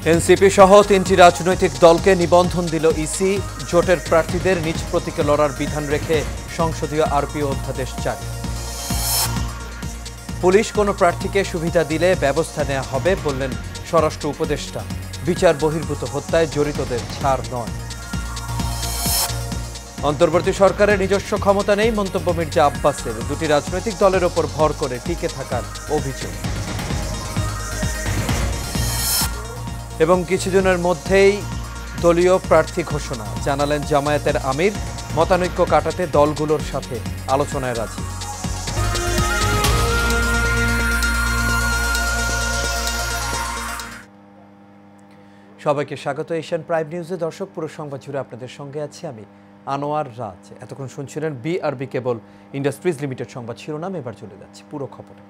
NCP সহ তিনটি রাজনৈতিক দলকে নিবন্ধন দিল ইসি। জোটের প্রার্থীদের নিজ প্রতীকে লড়ার বিধান রেখে সংসদীয় আরপিও অধ্যাদেশ জারি। পুলিশ কোনো প্রার্থীকে সুবিধা দিলে ব্যবস্থা নেওয়া হবে বললেন স্বরাষ্ট্র উপদেষ্টা। বিচার বহির্ভূত হত্যায় জড়িতদের ছাড় নয়। অন্তর্বর্তী সরকারের নিজস্ব ক্ষমতা নেই মন্তব্য মির্জা আব্বাসের। দুটি রাজনৈতিক দলের ওপর ভর করে টিকে থাকার অভিযোগ। এবং কিছুদিনের মধ্যেই দলীয় প্রার্থী ঘোষণা, জানালেন জামায়াতের আমির। মতানৈক্য কাটাতে দলগুলোর সাথে আলোচনায় রাজি। সবাইকে স্বাগত এশিয়ান প্রাইম নিউজে। দর্শক, পুরো সংবাদ জুড়ে আপনাদের সঙ্গে আছি আমি আনোয়ার রাজ। এতক্ষণ শুনছিলেন বিআরবি কেবল ইন্ডাস্ট্রিজ লিমিটেড সংবাদ শিরোনাম। এবার চলে যাচ্ছে পুরো খবরে।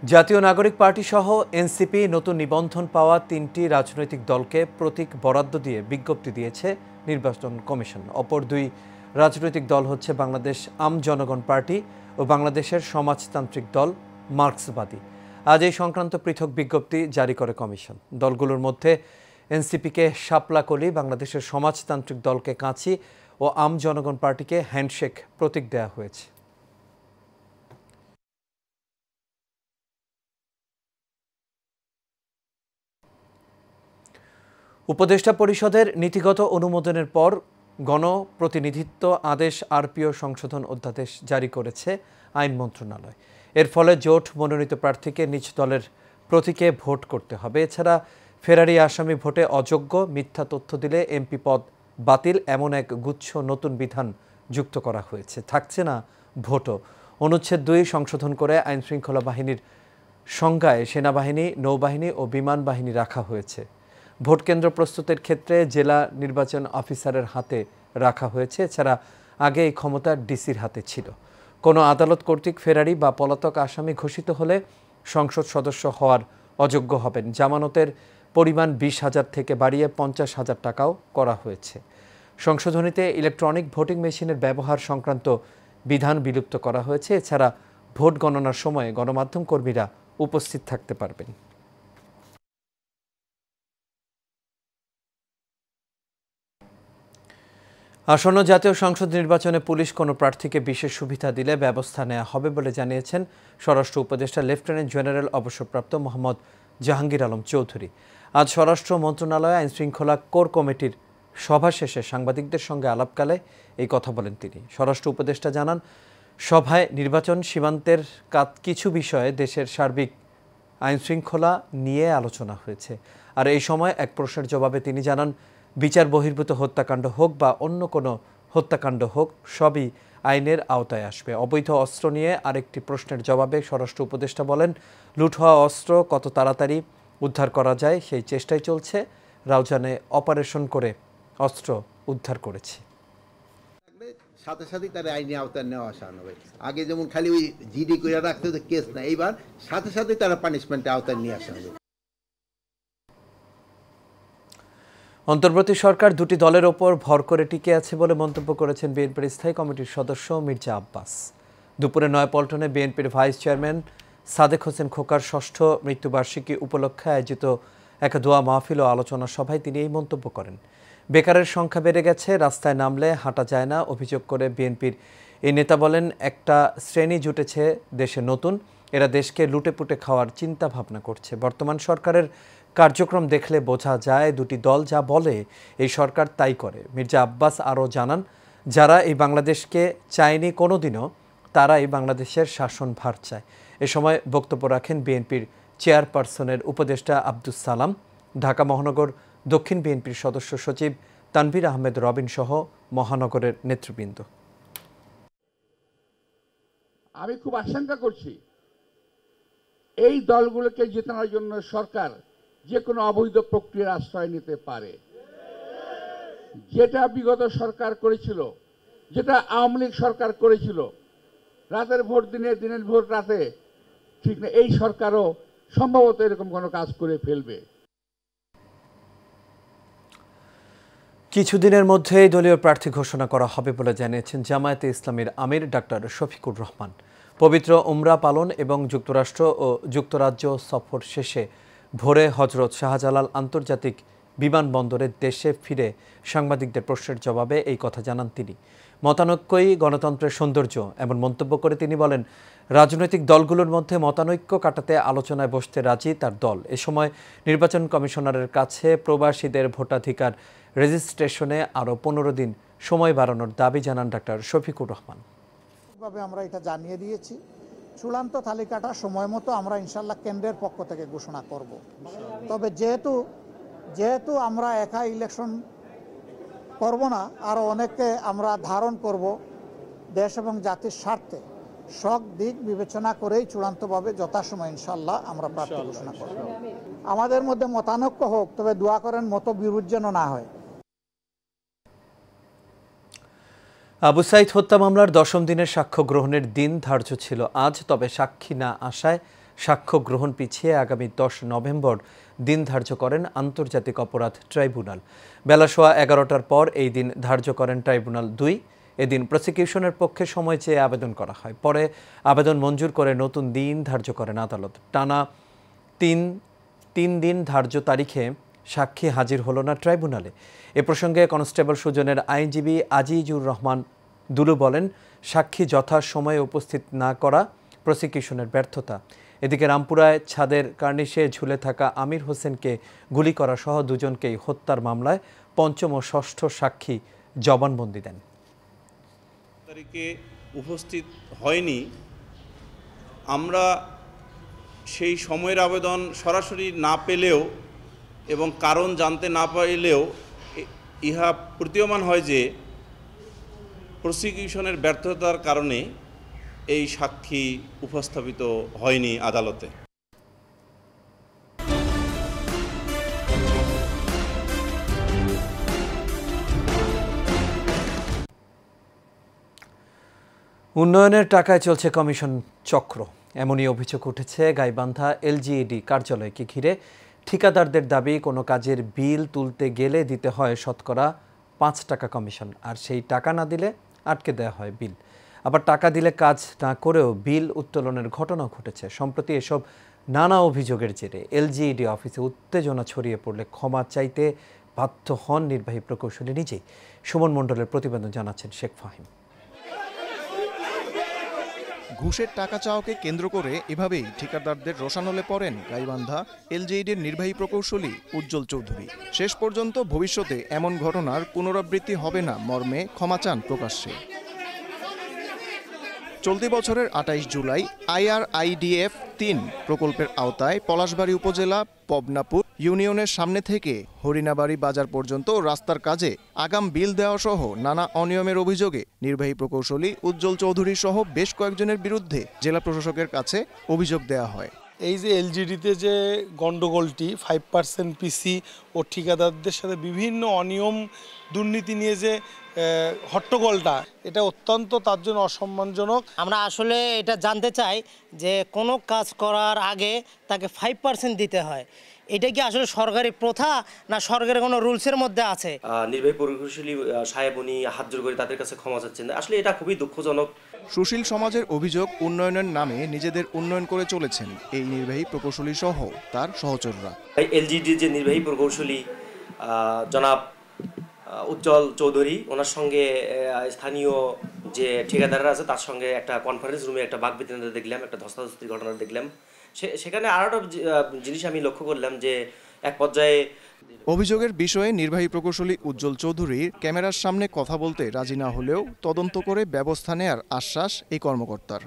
জাতীয় নাগরিক পার্টি সহ এনসিপি নতুন নিবন্ধন পাওয়া তিনটি রাজনৈতিক দলকে প্রতীক বরাদ্দ দিয়ে বিজ্ঞপ্তি দিয়েছে নির্বাচন কমিশন। অপর দুই রাজনৈতিক দল হচ্ছে বাংলাদেশ আম জনগণ পার্টি ও বাংলাদেশের সমাজতান্ত্রিক দল মার্ক্সবাদী। আজ এই সংক্রান্ত পৃথক বিজ্ঞপ্তি জারি করে কমিশন। দলগুলোর মধ্যে এনসিপিকে শাপলা কলি, বাংলাদেশের সমাজতান্ত্রিক দলকে কাঁচি ও আম জনগণ পার্টিকে হ্যান্ডশেক প্রতীক দেওয়া হয়েছে। উপদেষ্টা পরিষদের নীতিগত অনুমোদনের পর গণপ্রতিনিধিত্ব আদেশ আরপিও সংশোধন অধ্যাদেশ জারি করেছে আইন মন্ত্রণালয়। এর ফলে জোট মনোনীত প্রার্থীকে নিজ দলের প্রতীকে ভোট করতে হবে। এছাড়া ফেরারি আসামি ভোটে অযোগ্য, মিথ্যা তথ্য দিলে এমপি পদ বাতিল, এমন এক গুচ্ছ নতুন বিধান যুক্ত করা হয়েছে। থাকছে না ভোটও। অনুচ্ছেদ 2 সংশোধন করে আইনশৃঙ্খলা বাহিনীর সংজ্ঞায় সেনাবাহিনী, নৌবাহিনী ও বিমান বাহিনী রাখা হয়েছে। ভোট কেন্দ্র প্রস্তুতের ক্ষেত্রে জেলা নির্বাচন অফিসারের হাতে রাখা হয়েছে। এছাড়া আগে এই ক্ষমতা ডিসির হাতে ছিল। কোনো আদালত কর্তৃক ফেরারি বা পলাতক আসামি ঘোষিত হলে সংসদ সদস্য হওয়ার অযোগ্য হবেন। জামানতের পরিমাণ 20,000 থেকে বাড়িয়ে 50,000 টাকাও করা হয়েছে। সংশোধনীতে ইলেকট্রনিক ভোটিং মেশিনের ব্যবহার সংক্রান্ত বিধান বিলুপ্ত করা হয়েছে। এছাড়া ভোট গণনার সময় গণমাধ্যম কর্মীরা উপস্থিত থাকতে পারবেন। আসন্ন জাতীয় সংসদ নির্বাচনে পুলিশ কোনো প্রার্থীকে বিশেষ সুবিধা দিলে ব্যবস্থা নেওয়া হবে বলে জানিয়েছেন স্বরাষ্ট্র উপদেষ্টা লেফটেন্যান্ট জেনারেল অবসরপ্রাপ্ত মোহাম্মদ জাহাঙ্গীর আলম চৌধুরী। আজ স্বরাষ্ট্র মন্ত্রণালয়ে আইনশৃঙ্খলা কোর কমিটির সভা শেষে সাংবাদিকদের সঙ্গে আলাপকালে এই কথা বলেন তিনি। স্বরাষ্ট্র উপদেষ্টা জানান, সভায় নির্বাচন, সীমান্তের কিছু বিষয়ে দেশের সার্বিক আইনশৃঙ্খলা নিয়ে আলোচনা হয়েছে। আর এই সময় এক প্রশ্নের জবাবে তিনি জানান, বিচার বহির্ভূত হত্যাকাণ্ড হোক বা অন্য কোনো হত্যাকাণ্ড হোক, সবই আইনের আওতায় আসবে। অবৈধ অস্ত্র নিয়ে আরেকটি প্রশ্নের জবাবে স্বরাষ্ট্র উপদেষ্টা বলেন, লুট হওয়া অস্ত্র কত তাড়াতাড়ি উদ্ধার করা যায় সেই চেষ্টাই চলছে। রাউজানে অপারেশন করে অস্ত্র উদ্ধার করেছি। সাথে সাথে তার আইনি আওতায় নেওয়া আসা হবে। আগে যেমন খালি ওই জিডি করে রাখতে হতো, কেস না, এইবার সাথে সাথে তারা পানিশমেন্টে আওতায় নিয়ে আসা হবে। অন্তর্বর্তী সরকার দুটি দলের ওপর ভর করে টিকে আছে বলে মন্তব্য করেছেন বিএনপির স্থায়ী কমিটির সদস্য মির্জা আব্বাস। দুপুরে নয়াপল্টনে বিএনপির ভাইস চেয়ারম্যান সাদেক হোসেন খোকার ৬ষ্ঠ মৃত্যুবার্ষিকী উপলক্ষে আয়োজিত এক দোয়া মাহফিল ও আলোচনা সভায় তিনি এই মন্তব্য করেন। বেকারের সংখ্যা বেড়ে গেছে, রাস্তায় নামলে হাঁটা যায় না অভিযোগ করে বিএনপির এই নেতা বলেন, একটা শ্রেণী জুটেছে দেশে নতুন, এরা দেশকে লুটেপুটে খাওয়ার চিন্তা ভাবনা করছে। বর্তমান সরকারের কার্যক্রম দেখলে বোঝা যায় দুটি দল যা বলে এই সরকার তাই করে। মির্জা আব্বাস আরও জানান, যারা এই বাংলাদেশকে চায়নি কোনোদিনও, তারাই বাংলাদেশের শাসনভার চায়। এ সময় বক্তব্য রাখেন বিএনপির চেয়ারপারসনের উপদেষ্টা আব্দুস সালাম, ঢাকা মহানগর দক্ষিণ বিএনপির সদস্য সচিব তানভীর আহমেদ রবিন সহ মহানগরের নেতৃবৃন্দ। আমি খুব আশঙ্কা করছি এই দলগুলোকে জেতানোর জন্য সরকার যে কোনো অবৈধ প্রক্রিয়ার আশ্রয় নিতে পারে। যেটা বিগত সরকার করেছিল, যেটা আওয়ামী লীগ সরকার করেছিল, রাতের ভোট দিনে, দিনের ভোট রাতে, ঠিক না, এই সরকারও সম্ভবত এরকম কোনো কাজ করে ফেলবে। কিছুদিনের মধ্যেই দলীয় প্রার্থী ঘোষণা করা হবে বলে জানিয়েছেন জামায়াতে ইসলামীর আমির ডাক্তার শফিকুর রহমান। পবিত্র উমরা পালন এবং যুক্তরাষ্ট্র ও যুক্তরাজ্য সফর শেষে ভোরে হজরত শাহজালাল আন্তর্জাতিক বিমানবন্দরে দেশে ফিরে সাংবাদিকদের প্রশ্নের জবাবে এই কথা জানান তিনি। মতানৈক্যই গণতন্ত্রের সৌন্দর্য এমন মন্তব্য করে তিনি বলেন, রাজনৈতিক দলগুলোর মধ্যে মতানৈক্য কাটাতে আলোচনায় বসতে রাজি তার দল। এ সময় নির্বাচন কমিশনারের কাছে প্রবাসীদের ভোটাধিকার রেজিস্ট্রেশনে আরও 15 দিন সময় বাড়ানোর দাবি জানান ডাক্তার শফিকুর রহমান। আমরা এটা জানিয়ে দিয়েছি, চূড়ান্ত তালিকাটা সময় মতো আমরা ইনশাল্লাহ কেন্দ্রের পক্ষ থেকে ঘোষণা করব। তবে যেহেতু আমরা একা ইলেকশন করব না, আরও অনেককে আমরা ধারণ করব, দেশ এবং জাতির স্বার্থে সব দিক বিবেচনা করেই চূড়ান্তভাবে যথাসময় ইনশাল্লাহ আমরা প্রার্থী ঘোষণা করব। আমাদের মধ্যে মতানৈক্য হোক, তবে দোয়া করেন মতবিরোধ যেন না হয়। আবু সাইদ হত্যা মামলার 10ম দিনের সাক্ষ্য গ্রহণের দিন ধার্য ছিল আজ, তবে সাক্ষী না আসায় সাক্ষ্য গ্রহণ পিছিয়ে আগামী 10 নভেম্বর দিন ধার্য করেন আন্তর্জাতিক অপরাধ ট্রাইব্যুনাল। বেলা সোয়া 11টার পর এই দিন ধার্য করেন ট্রাইব্যুনাল 2। এদিন প্রসিকিউশনের পক্ষে সময় চেয়ে আবেদন করা হয়, পরে আবেদন মঞ্জুর করে নতুন দিন ধার্য করেন আদালত। টানা তিন দিন ধার্য তারিখে সাক্ষী হাজির হলো না ট্রাইব্যুনালে। এ প্রসঙ্গে কনস্টেবল সুজনের আইনজীবী আজিজুর রহমান দুলু বলেন, সাক্ষী যথাসময়ে উপস্থিত না করা প্রসিকিউশনের ব্যর্থতা। এদিকে রামপুরায় ছাদের কার্নিশে ঝুলে থাকা আমির হোসেনকে গুলি করা সহ দুজনকেই হত্যার মামলায় 5ম ও 6ষ্ঠ সাক্ষী জবানবন্দি দেন। তারিখে উপস্থিত হয়নি, আমরা সেই সময়ের আবেদন সরাসরি না পেলেও এবং কারণ জানতে না পারলেও ইহা প্রতীয়মান হয় যে প্রসিকিউশনের ব্যর্থতার কারণে এই সাক্ষী উপস্থাপিত হয়নি আদালতে। উন্নয়নের টাকায় চলছে কমিশন চক্র, এমনই অভিযোগ উঠেছে গাইবান্ধা এলজিইডি কার্যালয়কে ঘিরে। ঠিকাদারদের দাবি, কোনো কাজের বিল তুলতে গেলে দিতে হয় শতকরা 5 টাকা কমিশন, আর সেই টাকা না দিলে আটকে দেওয়া হয় বিল। আবার টাকা দিলে কাজ না করেও বিল উত্তোলনের ঘটনা ঘটেছে। সম্প্রতি এসব নানা অভিযোগের জেরে এলজিইডি অফিসে উত্তেজনা ছড়িয়ে পড়লে ক্ষমা চাইতে বাধ্য হন নির্বাহী প্রকৌশলী নিজেই। সুমন মণ্ডলের প্রতিবেদন জানাচ্ছেন শেখ ফাহিম। ঘুষের টাকা চাওয়াকে কেন্দ্র করে এভাবেই ঠিকাদারদের রোষানলে পড়েন গাইবান্ধা এলজিইডির নির্বাহী প্রকৌশলী উজ্জ্বল চৌধুরী। শেষ পর্যন্ত ভবিষ্যতে এমন ঘটনার পুনরাবৃত্তি হবে না মর্মে ক্ষমা চান প্রকাশ্যে। চলতি বছরের 28 জুলাই IRIDF 3 প্রকল্পের আওতায় পলাশবাড়ী উপজেলা পবনাপুর ইউনিয়নের সামনে থেকে হরিণাবাড়ি বাজার পর্যন্ত রাস্তার কাজে আগাম বিল দেওয়া সহ নানা অনিয়মের অভিযোগে নির্বাহী প্রকৌশলী উজ্জ্বল চৌধুরী সহ বেশ কয়েকজনের বিরুদ্ধে জেলা প্রশাসকের কাছে অভিযোগ দেওয়া হয়। এই যে এলজিডিতে যে গণ্ডগোলটি 5% পিসি ও ঠিকাদারদের সাথে বিভিন্ন অনিয়ম দুর্নীতি নিয়ে যে হট্টগোলটা, এটা অত্যন্ত তার জন্য অসম্মানজনক। আমরা আসলে এটা জানতে চাই যে কোনো কাজ করার আগে তাকে 5% দিতে হয়, এটা কি আসলে সরকারি প্রথা না সরকারের কোনো রুলসের মধ্যে আছে? নির্বাহী প্রকৌশলী সাহেব উনি হাত জোর করে তাদের কাছে ক্ষমা চাচ্ছেন, আসলে এটা খুবই দুঃখজনক। সুশীল সমাজের অভিযোগ, উন্নয়নের নামে নিজেদের উন্নয়ন করে চলেছেন এই নির্বাহী প্রকৌশলী সহ তার সহচররা। এলজিডির যে নির্বাহী প্রকৌশলী জনাব উজ্জ্বল চৌধুরী, ওনার সঙ্গে স্থানীয় যে ঠিকাদাররা আছে তার সঙ্গে একটা কনফারেন্স রুমে একটা বাকবিতণ্ডা দেখলাম, একটা ধস্তাধস্তির ঘটনা দেখলাম। সেখানে আরও একটা জিনিস আমি লক্ষ্য করলাম যে এক পর্যায়ে অভিযোগের বিষয়ে নির্বাহী প্রকৌশলী উজ্জ্বল চৌধুরীর ক্যামেরার সামনে কথা বলতে রাজি না হলেও তদন্ত করে ব্যবস্থা নেয়ার আশ্বাস এই কর্মকর্তার।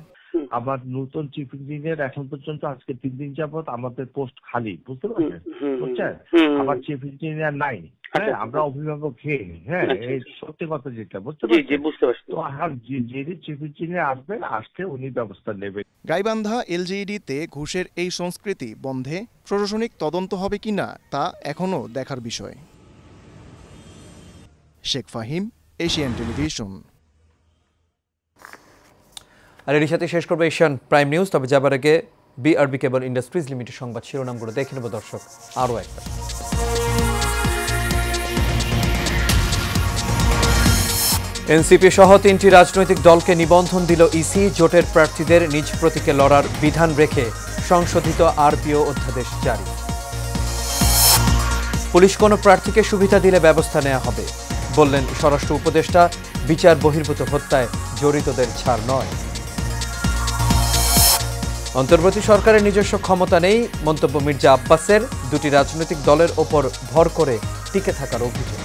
আবার নতুন চিফ ইঞ্জিনিয়ার এখন পর্যন্ত আজকে 3 দিন যাবত আমাদের পোস্ট খালি, বুঝতে পারছেন? বুঝছেন, আবার চিফ ইঞ্জিনিয়ার নাই। হ্যাঁ, আমরা অভিভাবক খেয়ে হ্যাঁ, এই সত্যি কথা যেটা বুঝতে পারছি। তো আর যিনি চিফ ইঞ্জিনিয়ার আসবেন, আসতে উনি ব্যবস্থা নেবেন। গাইবান্ধা এলজিইডিতে ঘুষের এই সংস্কৃতি বন্ধে প্রশাসনিক তদন্ত হবে কিনা তা এখনও দেখার বিষয়। Sheikh Fahim, Asian Television. আর এর সাথে শেষ করবো এশিয়ান প্রাইম নিউজ। তবে যাবার আগে বিআরবি কেবল ইন্ডাস্ট্রিজ লিমিটেড সংবাদ শিরোনামগুলো দেখে নেব দর্শক আরও একবার। এনসিপি সহ 3টি রাজনৈতিক দলকে নিবন্ধন দিল ইসি। জোটের প্রার্থীদের নিজ প্রতীকে লড়ার বিধান রেখে সংশোধিত আরপিও অধ্যাদেশ জারি। পুলিশ কোনো প্রার্থীকে সুবিধা দিলে ব্যবস্থা নেওয়া হবে বললেন স্বরাষ্ট্র উপদেষ্টা। বিচার বহির্ভূত হত্যায় জড়িতদের ছাড় নয়। অন্তর্বর্তী সরকারের নিজস্ব ক্ষমতা নেই মন্তব্য মির্জা আব্বাসের। 2টি রাজনৈতিক দলের ওপর ভর করে টিকে থাকার অভিযোগ।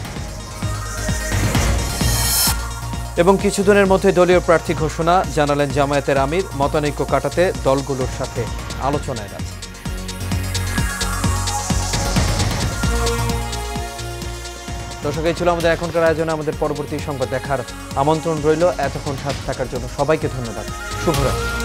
এবং কিছুদিনের মধ্যে দলীয় প্রার্থী ঘোষণা জানালেন জামায়াতের আমির। মতানৈক্য কাটাতে দলগুলোর সাথে আলোচনায় আছে। দর্শক, এই ছিল আমাদের এখনকার আয়োজনে। আমাদের পরবর্তী সংবাদ দেখার আমন্ত্রণ রইল। এতক্ষণ সাথে থাকার জন্য সবাইকে ধন্যবাদ। শুভরাত্রি।